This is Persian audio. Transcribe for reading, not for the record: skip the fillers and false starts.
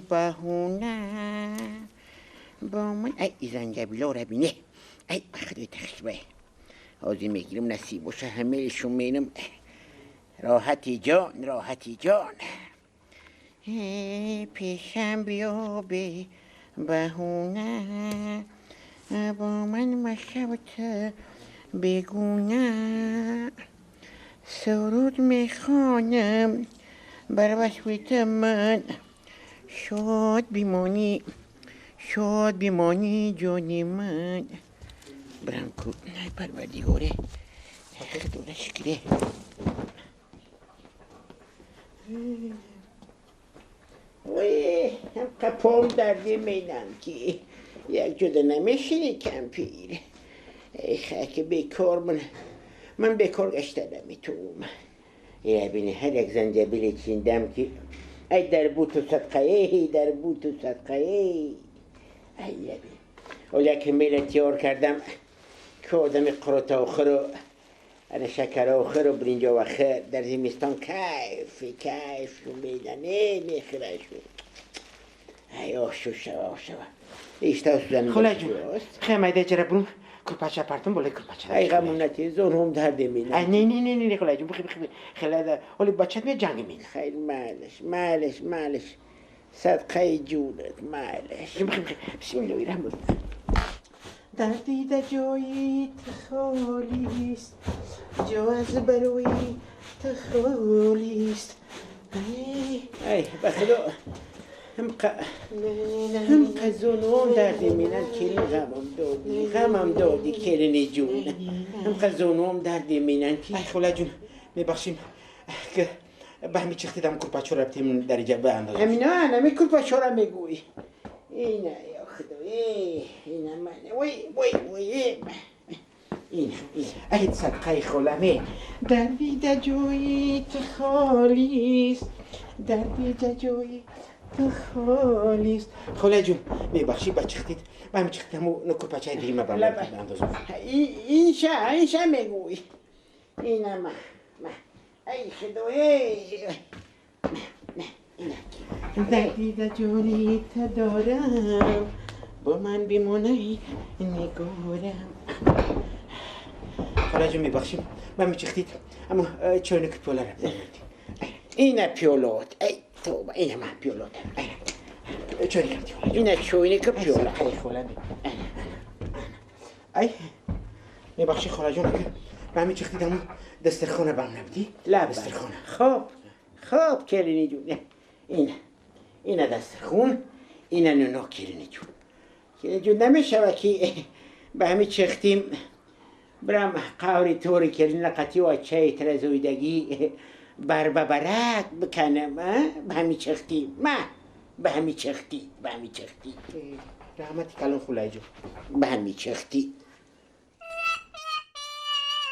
بهونه با من ای زنجبیلا رو بینه ای خدای تخشبه آزی میگیرم نصیب و همهشون مینم راحتی جان پیشم بیا به بهونه با من مشبت بگونه سرود میخوانم بر وصفت من شاد بیمانی جانی من برم کو نه پروردگاره دوره شکره وی هم قپام درده میدم که یک جدا نمیشینی کمپیر ای خاک بیکار من بیکار گشتم میتونم یه بینی هر یک زنجبیل چیندم که ای در بوت و صدقه ای ای بینی اولی که میل تیار کردم که آدم قرات آخر و انا شکر آخر و برنج آخر در زمستان کیف شو میدنه میخیره شو ای آشو شوا ایشتا سوزن خلاجون خیمه جره برون کرپاچه پرتون بوله کرپاچه ای غمون نتی زون هم درده مینم نه خلاجون بخی خلاده اولی بچت می جنگ مین خیلی معلش صدقه جونت معلش بسم الله الرحمن الرحیم دردی در جایی خالیست جو از بروی خالیست ای بخدا هم قزونوم دردی مینن کلی غمم دادی کرنی جون هم قزونوم دردی مینن ای خوله جون میبخشیم که به همی چختیدم کرپاچو رو بتیم در جبه اندازم همی کرپاچو رو میگوی اینه یا خدا اینه من وی اینه ای صدقه خولمه دردی در جایی خالیست خالیست خوله جون میبخشی بچختید و همین چختم و کرپاچه دیمه براندازم اینشا میگوی اینه من ای خدا دردی در جایی دارم با من بیمونه نگارم خوله جون میبخشیم و همین چختید اما چونه که پیوله رو اینه پیولوت ای توبه اینه من پیولوت چونه که پیوله اینه چونه که پیولوت ای خوله ای میبخشی خوله جون و همین چختید اما دسترخانه بام نبدی؟ دسترخانه خوب کرینی جون اینه دسترخون اینه نونو کرینی جون نمیشه که به همین چختیم برم قوری طوری کرین لقتی و چای ترزویدگی بر ببرک بکنم به همین چختی به همین چختی رحمتی کلون خوله جون به همین چختی